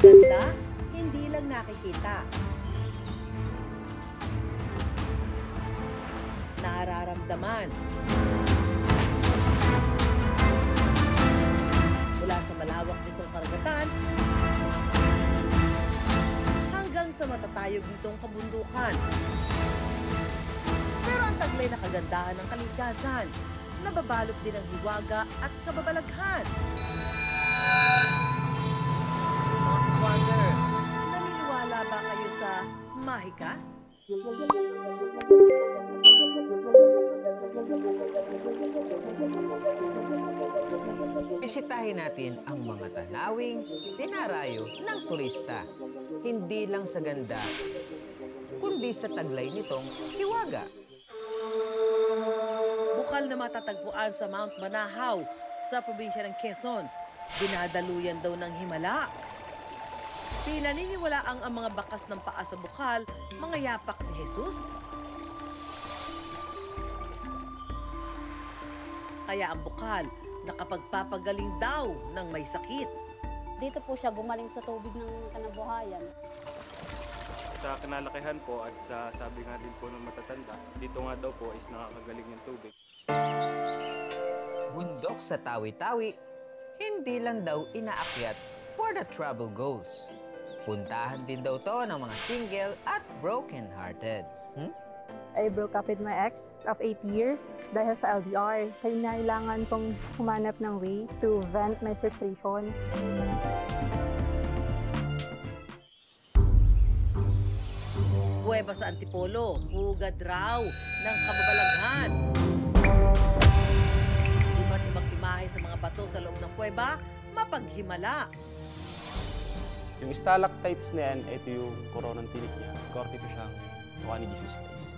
ganda, hindi lang nakikita. Nararamdaman. Mula sa malawak nitong karagatan hanggang sa matatayog nitong kabundukan. Pero ang taglay na kagandahan ng kalikasan, nababalot din ng hiwaga at kababalaghan. Mount Wonder, naniniwala ba kayo sa mahika? Bisitahin natin ang mga tanawing dinarayo ng turista. Hindi lang sa ganda, kundi sa taglay nitong hiwaga. Bukal na matatagpuan sa Mount Manahaw sa probinsya ng Quezon, dinadaluyan daw ng himala. Pinaniniwala ang mga bakas ng paa sa bukal, mga yapak ni Jesus. Kaya ang bukal nakapagpapagaling daw ng may sakit. Dito po siya gumaling sa tubig ng kinabuhayan. Sa kinalakihan po at sa sabi nga din po ng matatanda, dito nga daw po is nakakagaling yung tubig. Bundok sa Tawi-Tawi, hindi lang daw inaakyat for the travel goes. Puntahan din daw to ng mga single at broken-hearted. I broke up with my ex of 8 years dahil sa LDR. Kailangan kong humanap ng way to vent my frustrations. Kuweba sa Antipolo, hugad raw ng kababalaghan. Iba't ibang imahe sa mga bato sa loob ng kuweba, mapaghimala. Yung stalactites na yan, ito yung koronang tinik niya. Korte ko siyang mukha ni Jesus Christ.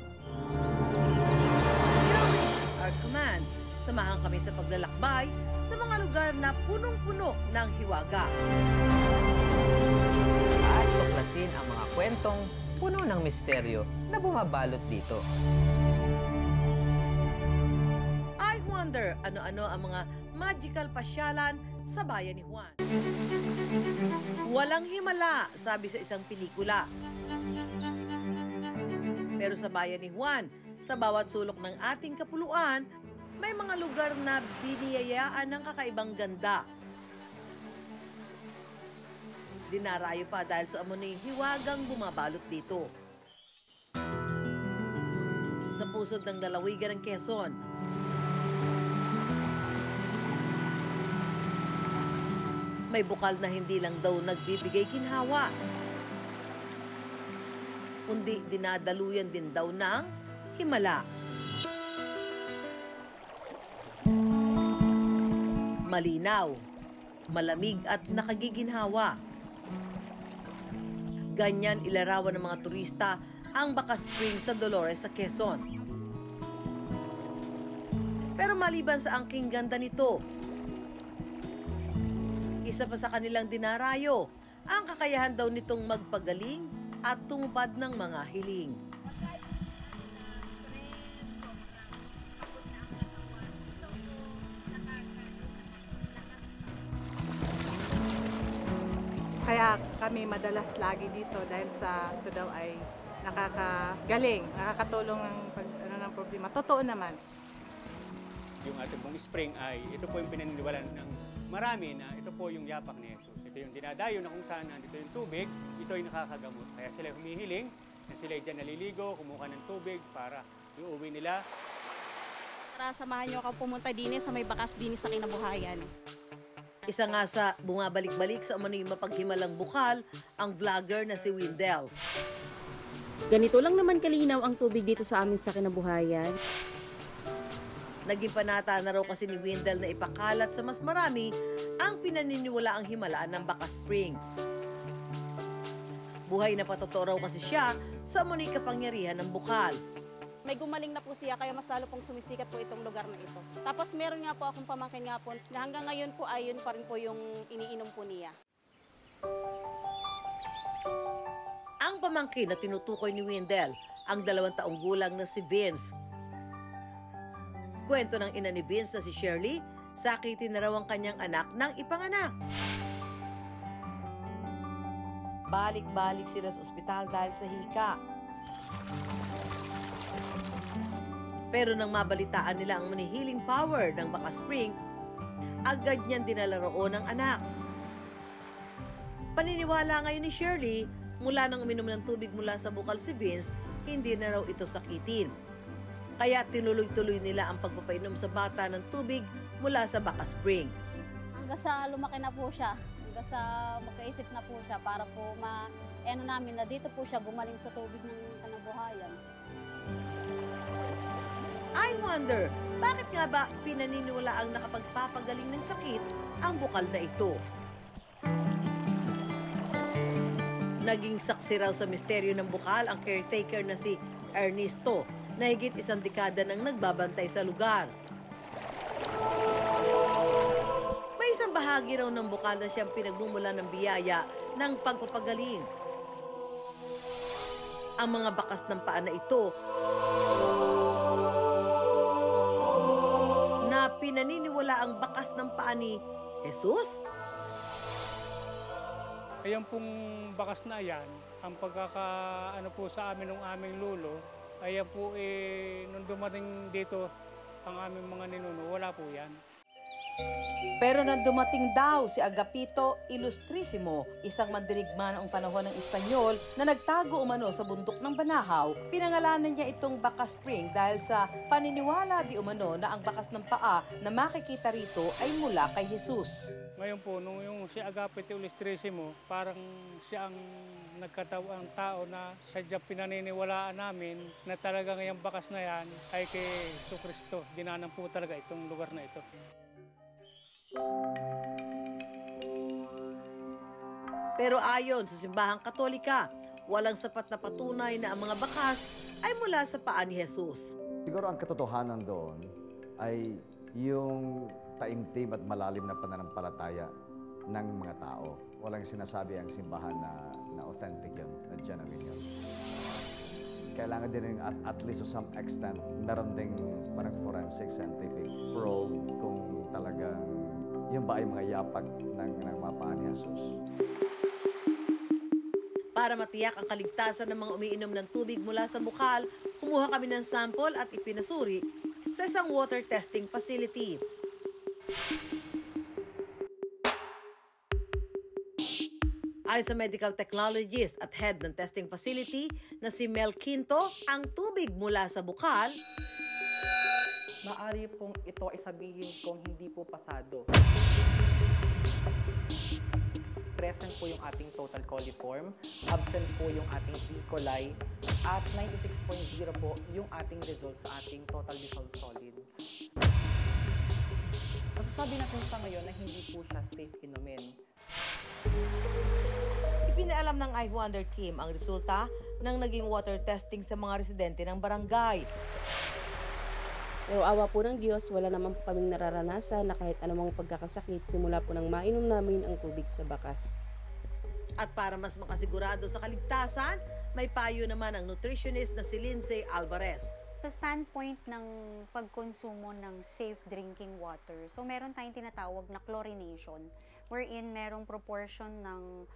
Wishes are command. Samahan kami sa paglalakbay sa mga lugar na punong-puno ng hiwaga. At tuklasin ang mga kwentong puno ng misteryo na bumabalot dito. I wonder ano-ano ang mga magical pasyalan sa bayan ni Juan. Walang himala, sabi sa isang pelikula. Pero sa bayan ni Juan, sa bawat sulok ng ating kapuluan, may mga lugar na biniyayaan ng kakaibang ganda. Dinarayo pa dahil sa amoy hiwagang bumabalot dito. Sa pusod ng lalawigan ng Quezon, may bukal na hindi lang daw nagbibigay ginhawa, kundi dinadaluyan din daw ng himala. Malinaw, malamig at nakagiginhawa. Ganyan ilarawan ng mga turista ang Baka Spring sa Dolores sa Quezon. Pero maliban sa angking ganda nito, isa pa sa kanilang dinarayo ang kakayahan daw nitong magpagaling at tumupad ng mga hiling. Kaya kami madalas lagi dito dahil sa ito daw ay nakakagaling, nakakatulong ng problema. Totoo naman. Yung ating pong spring ay ito po yung pinaniniwalaan ng marami na ito po yung yapak ni Jesus. Ito yung dinadayo na kung saan nandito yung tubig, ito ay nakakagamot. Kaya sila humihiling na sila dyan naliligo, kumuha ng tubig para iuwi nila. Tara, samahan nyo ako pumunta din sa may bakas din sa kinabuhayan. Isa nga sa bumabalik-balik sa umano'y mapaghimalang bukal, ang vlogger na si Windel. Ganito lang naman kalinaw ang tubig dito sa amin sa kinabuhayan. Naging panata na raw kasi ni Windel na ipakalat sa mas marami ang pinaniniwalaang himalaan ng Baka Spring. Buhay na patotoo raw kasi siya sa umano'y kapangyarihan ng bukal. May gumaling na po siya, kaya mas lalo pong sumisikat po itong lugar na ito. Tapos meron nga po akong pamangkin nga po, na hanggang ngayon po ayun pa rin po yung iniinom po niya. Ang pamangkin na tinutukoy ni Windel, ang 2 taong gulang na si Vince. Kwento ng ina ni Vince na si Shirley, sakitin na raw ang kanyang anak ng ipanganak. Balik-balik sila sa ospital dahil sa hika. Pero nang mabalitaan nila ang manihiling power ng Baka Spring, agad niyan dinala roon ang anak. Paniniwala ngayon ni Shirley, mula nang uminom ng tubig mula sa bukal si Vince, hindi na raw ito sakitin. Kaya tinuloy-tuloy nila ang pagpapainom sa bata ng tubig mula sa Baka Spring. Hanggang sa lumaki na po siya, hanggang sa magkaisip na po siya para po namin na dito po siya gumaling sa tubig ng kinabuhayan. I wonder, bakit nga ba pinaniniwala ang nakapagpapagaling ng sakit ang bukal na ito? Naging saksi raw sa misteryo ng bukal ang caretaker na si Ernesto, na higit 1 dekada nang nagbabantay sa lugar. May isang bahagi raw ng bukal na siyang pinagmumula ng biyaya ng pagpapagaling. Ang mga bakas ng paa na ito na pinaniniwala ang bakas ng paa ni Jesus? Ayan pong bakas na yan, ang pagkakaano po sa amin ng aming lolo, ayan po nung dumating dito ang aming mga ninuno, wala po yan. Pero nang dumating daw si Agapito Ilustrisimo, isang mandirigma noong panahon ng Espanyol na nagtago umano sa bundok ng Banahaw, pinangalanan niya itong Baka Spring dahil sa paniniwala di umano na ang bakas ng paa na makikita rito ay mula kay Jesus. Ngayon po, nung yung si Agapito Ilustrisimo, parang siya ang nagkatawang tao na sadyang pinaniniwalaan namin na talagang yung bakas na yan ay kay Jesucristo. Dinanam po talaga itong lugar na ito. Pero ayon sa simbahang Katolika, walang sapat na patunay na ang mga bakas ay mula sa paa ni Jesus. Siguro ang katotohanan doon ay yung taimtim at malalim na pananampalataya ng mga tao. Walang sinasabi ang simbahan na authentic yun, na genuine yun. Kailangan din at least to some extent, meron ding parang forensic scientific probe kung talagang yun ba ay mga yapak ng mga paa ni Jesus. Para matiyak ang kaligtasan ng mga umiinom ng tubig mula sa bukal, kumuha kami ng sample at ipinasuri sa isang water testing facility. Ayon sa medical technologist at head ng testing facility na si Mel Quinto, ang tubig mula sa bukal maaari pong ito ay sabihin kung hindi po pasado. Present po yung ating total coliform, absent po yung ating E. coli, at 96.0 po yung ating results sa ating total dissolved solids. Masasabi natin sa ngayon na hindi po siya safe inumin. Ipinaalam ng I Wonder team ang resulta ng naging water testing sa mga residente ng barangay. Pero awa po ng Diyos, wala naman po kaming nararanasan na kahit anumang pagkakasakit simula po nang mainom namin ang tubig sa bakas. At para mas makasigurado sa kaligtasan, may payo naman ang nutritionist na si Lindsay Alvarez. Sa standpoint ng pagkonsumo ng safe drinking water, so meron tayong tinatawag na chlorination, wherein merong proportion ng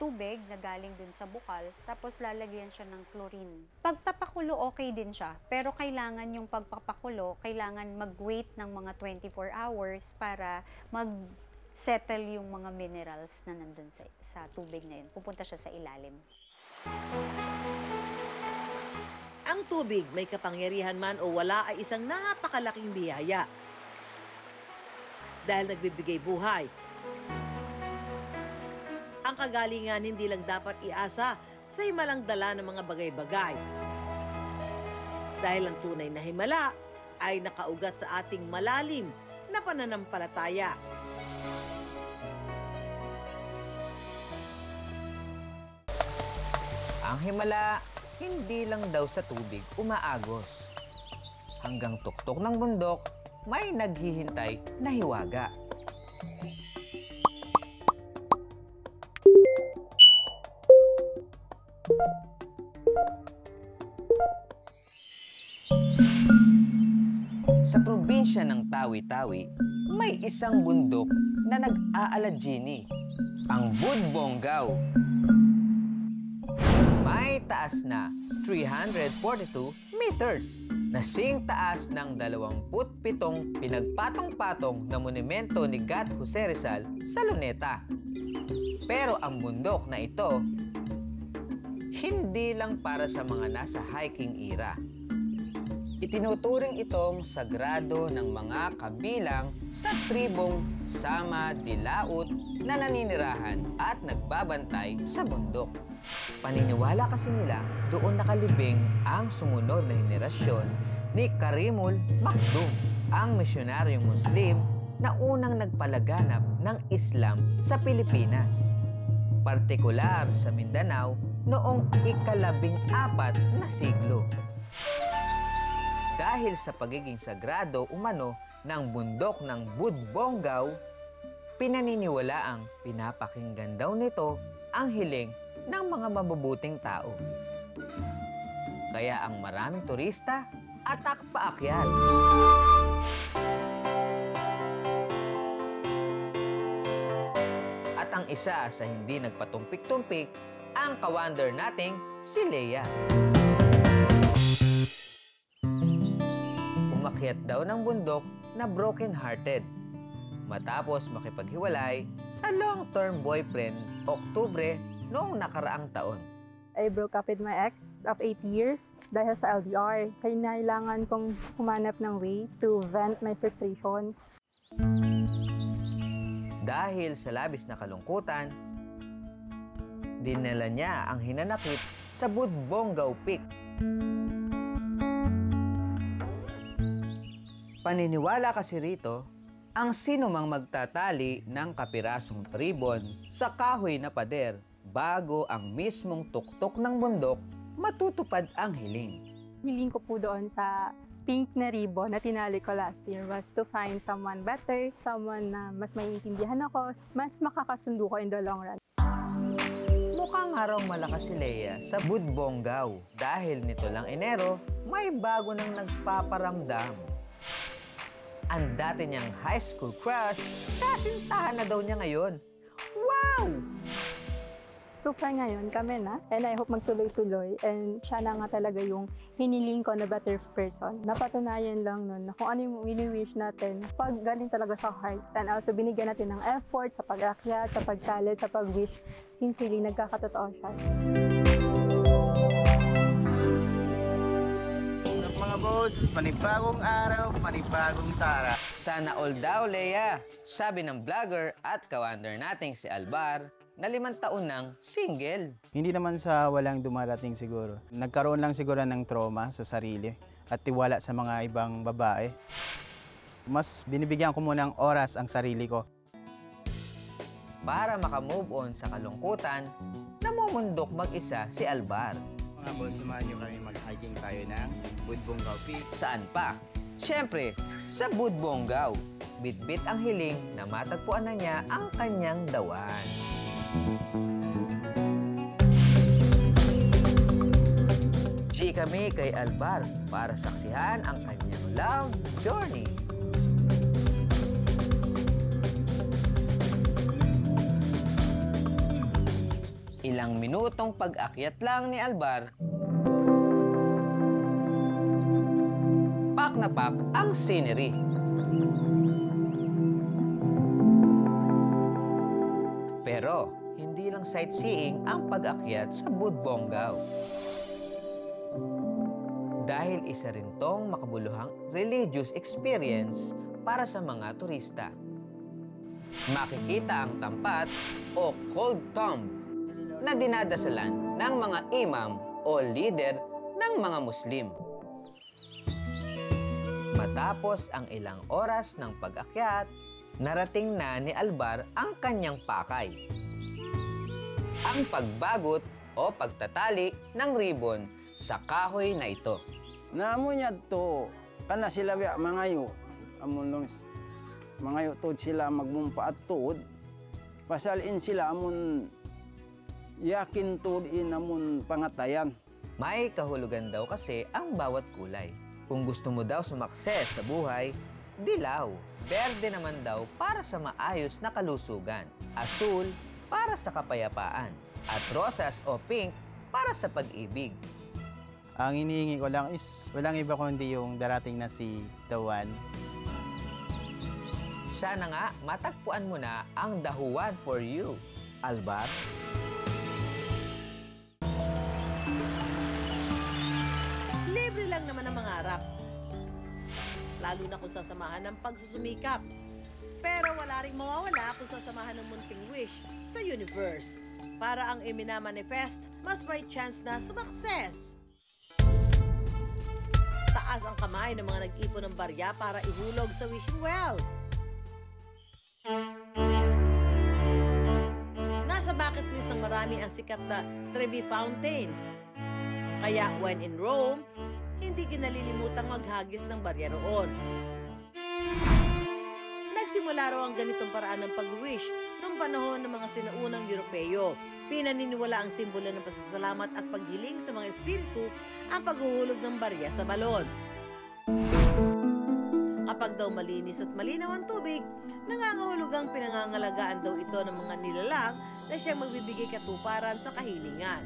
tubig na galing dun sa bukal, tapos lalagyan siya ng chlorine. Pagpapakulo, okay din siya, pero kailangan yung pagpapakulo, kailangan mag-wait ng mga 24 hours para mag-settle yung mga minerals na nandun sa tubig na yun. Pupunta siya sa ilalim. Ang tubig, may kapangyarihan man o wala, ay isang napakalaking biyaya. Dahil nagbibigay buhay. Ang kagalingan hindi lang dapat iasa sa himalang dala ng mga bagay-bagay. Dahil ang tunay na himala ay nakaugat sa ating malalim na pananampalataya. Ang himala, hindi lang daw sa tubig umaagos. Hanggang tuktok ng bundok, may naghihintay na hiwaga. Sa probinsya ng Tawi-Tawi, may isang bundok na nag-aalajini, ang Budbonggao. may taas na 342 meters. Nasing taas ng 27 pinagpatong-patong na monumento ni Gat Jose Rizal sa Luneta. Pero ang bundok na ito, hindi lang para sa mga nasa hiking era. Itinuturing itong sagrado ng mga kabilang sa tribong Sama Dilaut na naninirahan at nagbabantay sa bundok. Paniniwala kasi nila doon nakalibing ang sumunod na henerasyon ni Karimul Makdum, ang misyonaryong Muslim na unang nagpalaganap ng Islam sa Pilipinas, partikular sa Mindanao noong ika-14 na siglo. Dahil sa pagiging sagrado umano ng bundok ng Budbongaw, pinaniniwalaang pinapakinggan daw nito ang hiling ng mga mabubuting tao. Kaya ang maraming turista atak paakyat. At ang isa sa hindi nagpatumpik-tumpik, ang kawander nating si Leia. Umakyat daw ng bundok na broken-hearted matapos makipaghiwalay sa long-term boyfriend Oktubre noong nakaraang taon. I broke up with my ex of 8 years dahil sa LDR. Kailangan kong humanap ng way to vent my frustrations. Dahil sa labis na kalungkutan, dinala niya ang hinanakit sa Budbongaw Peak. Paniniwala kasi rito, ang sinumang magtatali ng kapirasong ribbon sa kahoy na pader bago ang mismong tuktok ng bundok, matutupad ang hiling. Hiling ko po doon sa pink na ribbon na tinali ko last year was to find someone better, someone na mas maiintindihan ako, mas makakasundo ko in the long run. Mukhang araw malakas si Leia sa Budbongaw. Dahil nito lang Enero, may bago nang nagpaparamdam. Ang dati niyang high school crush, kasintahan na daw niya ngayon. Wow! So far ngayon, kami na. And I hope magtuloy-tuloy. And siya na nga talaga yung hiniling ko na better person. Napatunayan lang nun na kung ano yung wini-wish natin pag galing talaga sa heart. And also binigyan natin ng effort sa pag-akyat, sa pagkalit, sa pag-wish. Sincerely, nagkakatotoo siya. Mga boss, panibagong araw, panibagong tara. Sana all daw, Leia. Sabi ng vlogger at kawander nating si Albar, na 5 taon nang single. Hindi naman sa walang dumarating siguro. Nagkaroon lang siguro ng trauma sa sarili at tiwala sa mga ibang babae. Mas binibigyan ko muna ng oras ang sarili ko. Para makamove on sa kalungkutan, namumundok mag-isa si Albar. Mga boss, sumahan nyo kami mag-hiking tayo ng Budbongaw Peak. Saan pa? Siyempre, sa Budbongaw. Bitbit ang hiling na matagpuan na niya ang kanyang dawan. G kami kay Albar para saksihan ang kanyang love journey. Ilang minutong pag-akyat lang ni Albar, pak na pak ang scenery. Pero hindi lang sightseeing ang pag-akyat sa Budbongaw. Dahil isa rin tong makabuluhang religious experience para sa mga turista. Makikita ang tampat o cold tomb na dinadasalan ng mga imam o leader ng mga Muslim. Matapos ang ilang oras ng pag-akyat, narating na ni Albar ang kanyang pakay. Ang pagbagot o pagtatali ng ribbon sa kahoy na ito. Namo niya to, kana sila mangayo, amon long mangayo tod sila magmumpa at tod, pasalin sila amon yakin tod in amon pangatayan. May kahulugan daw kasi ang bawat kulay. Kung gusto mo daw sumakses sa buhay, dilaw. Berde naman daw para sa maayos na kalusugan. Asul para sa kapayapaan. At rosas o pink para sa pag-ibig. Ang hinihingi ko lang is walang iba kundi yung darating na si The One. Sana nga matagpuan mo na ang The One for you, Albat. Libre lang naman ang mangarap. Lalo na kung sasamahan ng pagsusumikap. Pero wala ring mawawala kung sasamahan ng munting wish sa universe. Para ang iminamanifest, mas may chance na sumakses. Taas ang kamay ng mga nag-ipon ng barya para ihulog sa wishing well. Nasa bucket list ng marami ang sikat na Trevi Fountain. Kaya when in Rome, hindi kinalilimutang maghagis ng barya roon. Nagsimula raw ang ganitong paraan ng pag-wish noong panahon ng mga sinaunang Europeo. Pinaniniwala ang simbolo ng pasasalamat at paghiling sa mga espiritu ang paghuhulog ng barya sa balon. Kapag daw malinis at malinaw ang tubig, nangangahulugang pinangangalagaan daw ito ng mga nilalang na siyang magbibigay katuparan sa kahilingan.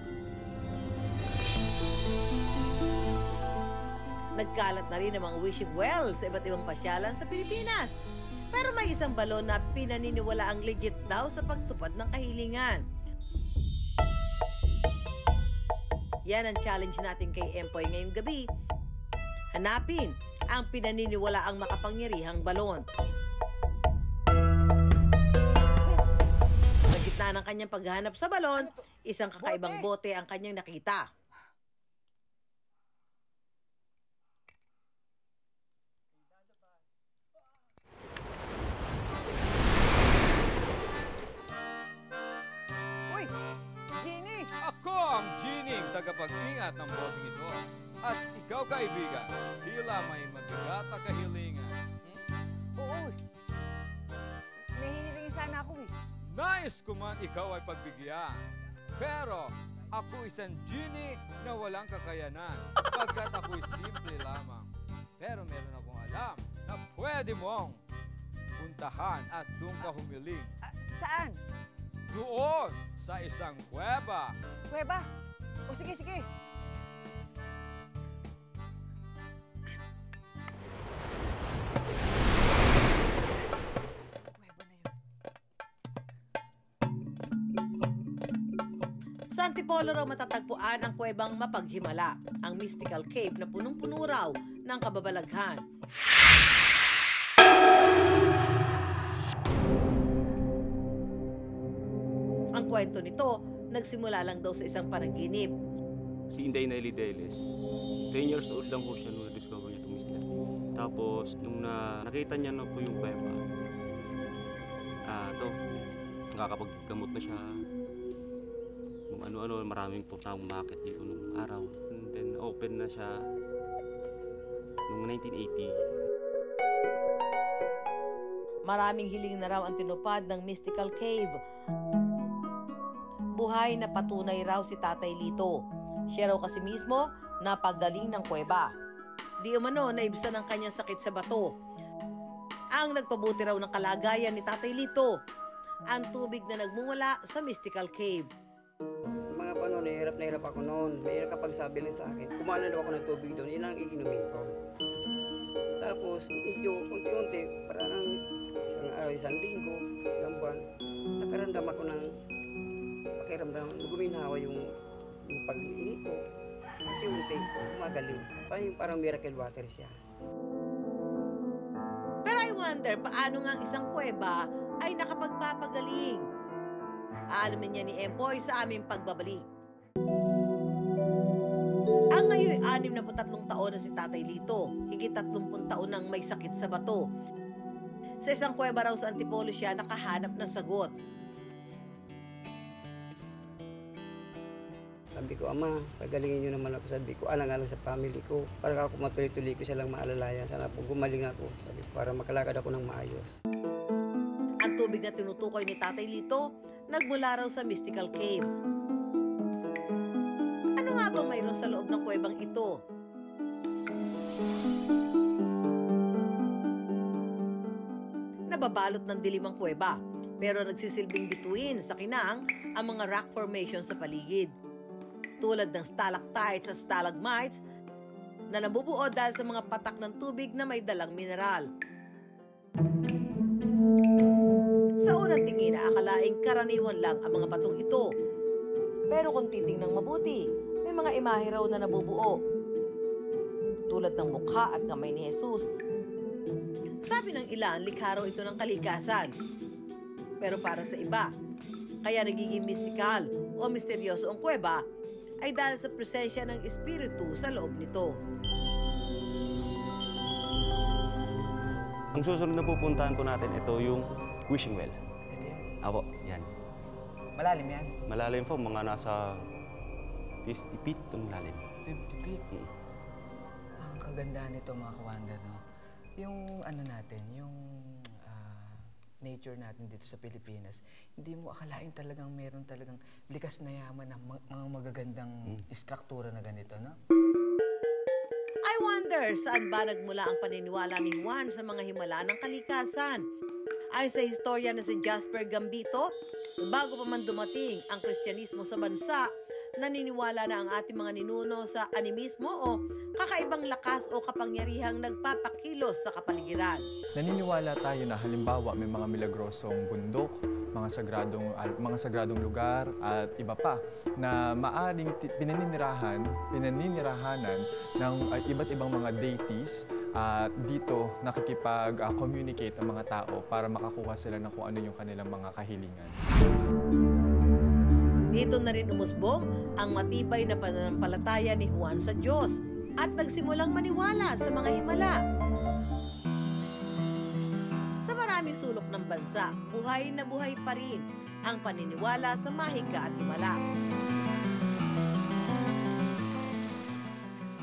Nagkalat na rin ang mga wishing well sa iba't ibang pasyalan sa Pilipinas. Pero may isang balon na pinaniniwala ang legit daw sa pagtupad ng kahilingan. Yan ang challenge natin kay Empoy ngayong gabi. Hanapin ang pinaniniwala ang makapangyarihang balon. Sa gitna ng kanyang paghahanap sa balon, isang kakaibang bote ang kanyang nakita. Uy! Genie! Ako ang Genie, tagapag-ingat ng boteng ito. At ikaw, kaibigan, tila may mabigat na kahilingan. Oo. May hihiling sana ako eh. Nais ko man ikaw ay pagbigyan. Pero ako isang genie na walang kakayanan pagkat ako'y simple lamang. Pero meron akong alam na pwede mong puntahan at doon ka humiling. Saan? Doon sa isang kuweba. Kuweba? O sige, sige. Sa Antipolo raw matatagpuan ang kuwebang Mapaghimala, ang mystical cave na punong-puno raw ng kababalaghan. Ang kwento nito, nagsimula lang daw sa isang panaginip. Si Inday Nelly Deles, 10 years old lang po siya nung na-discover niya itong mystery. Tapos, nung nakita niya na po yung kuweba, nakakapaggamot na siya. Kung ano-ano, maraming po taong umakit dito nung araw. And then, open na siya nung 1980. Maraming hiling na raw ang tinupad ng mystical cave. Buhay na patunay raw si Tatay Lito. Siya raw kasi mismo napagaling ng kuweba. Di umano naibsan ang kanyang sakit sa bato. Ang nagpabuti raw ng kalagayan ni Tatay Lito, ang tubig na nagmumula sa mystical cave. Mga panon, na hirap ako noon. May kapag sabi lang sa akin, kumala daw ako ng tubig doon, yun ang iinumin ko. Tapos, medyo unti-unti, parang isang araw, isang linggo, isang buwan, nakaramdam ako ng pakiramdam, guminawa yung pag-ihi ko. Unti-unti, gumagaling. Parang miracle water siya. Pero I wonder, paano nga ang isang kuweba ay nakapagpapagaling? Aalamin niya ni Empoy sa aming pagbabalik. Ang ngayon 63 taon na si Tatay Lito, higit 30 taon nang may sakit sa bato. Sa isang kuweba raw sa Antipolo siya nakahanap ng sagot. Sabi ko, Ama, pagalingin niyo naman ako. Sabi ko, alang-alang sa family ko. Para ako matuloy-tuloy ko silang maalalayan. Sana po gumaling ako. Sabi ko, para makalakad ako ng maayos. Ang tubig na tinutukoy ni Tatay Lito, nagmula raw sa mystical cave. Ano nga ba mayroon sa loob ng kuwebang ito? Nababalot ng dilim ang kuweba, pero nagsisilbing bituin sa kinang ang mga rock formation sa paligid. tulad ng stalactites at stalagmites na nabubuo dahil sa mga patak ng tubig na may dalang mineral. Sa unang tingin, aakalaing karaniwan lang ang mga batong ito. Pero kung titingnang mabuti, may mga imahe raw na nabubuo. Tulad ng mukha at kamay ni Jesus. Sabi ng ilan, likha raw ito ng kalikasan. Pero para sa iba, kaya nagiging mystical o misteryoso ang kuweba ay dahil sa presensya ng espiritu sa loob nito. Ang susunod na pupuntahan po natin, ito yung wishing well. Ito yan. Ako, yan. Malalim yan? Malalim po, mga nasa 50 feet itong lalim. 50 feet? Ang kagandahan nito mga kawander, no? Yung ano natin, yung nature natin dito sa Pilipinas, hindi mo akalain talagang meron talagang likas na yaman ng mga magagandang istruktura na ganito, no? I wonder, saan ba nagmula ang paniniwala ni Juan sa mga himala ng kalikasan? Ayon sa historia na si Jasper Gambito, bago pa man dumating ang Kristyanismo sa bansa, naniniwala na ang ating mga ninuno sa animismo o kakaibang lakas o kapangyarihang nagpapakilos sa kapaligiran. Naniniwala tayo na halimbawa may mga milagrosong bundok, mga sagradong lugar at iba pa na maaring pinaninirahanan ng iba't ibang mga deities at dito nakikipag-communicate ang mga tao para makakuha sila ng kung ano yung kanilang mga kahilingan. Dito na rin umusbong ang matibay na pananampalataya ni Juan sa Diyos at nagsimulang maniwala sa mga himala. Sa maraming sulok ng bansa, buhay na buhay pa rin ang paniniwala sa mahika at himala.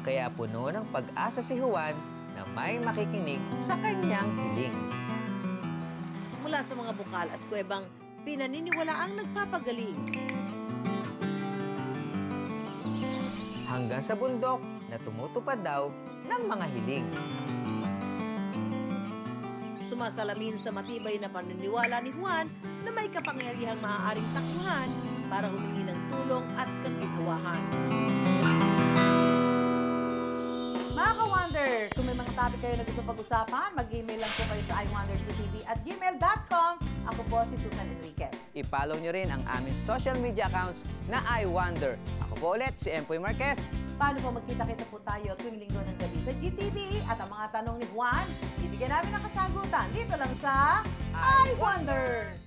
Kaya puno ng pag-asa si Juan na may makikinig sa kanyang hiling. Mula sa mga bukal at kuwebang pinaniniwalaang nagpapagaling. Hanggang sa bundok na tumutupad daw ng mga hiling. Sumasalamin sa matibay na paniniwala ni Juan na may kapangyarihang maaaring takbuhan para humingi ng tulong at kaginhawahan. Mga ka-Wonder, kung may mga topic kayo na gusto pag-usapan, mag-email lang po kayo sa iwonder2tv@gmail.com. Ako po si Susan Enriquez. I-follow nyo rin ang aming social media accounts na iWonder. Ako po ulit, si Empoy Marquez. Paano po magkita-kita po tayo tuwing linggo ng gabi sa GTV at ang mga tanong ni Juan, bibigyan namin ng kasagutan dito lang sa I Wonder!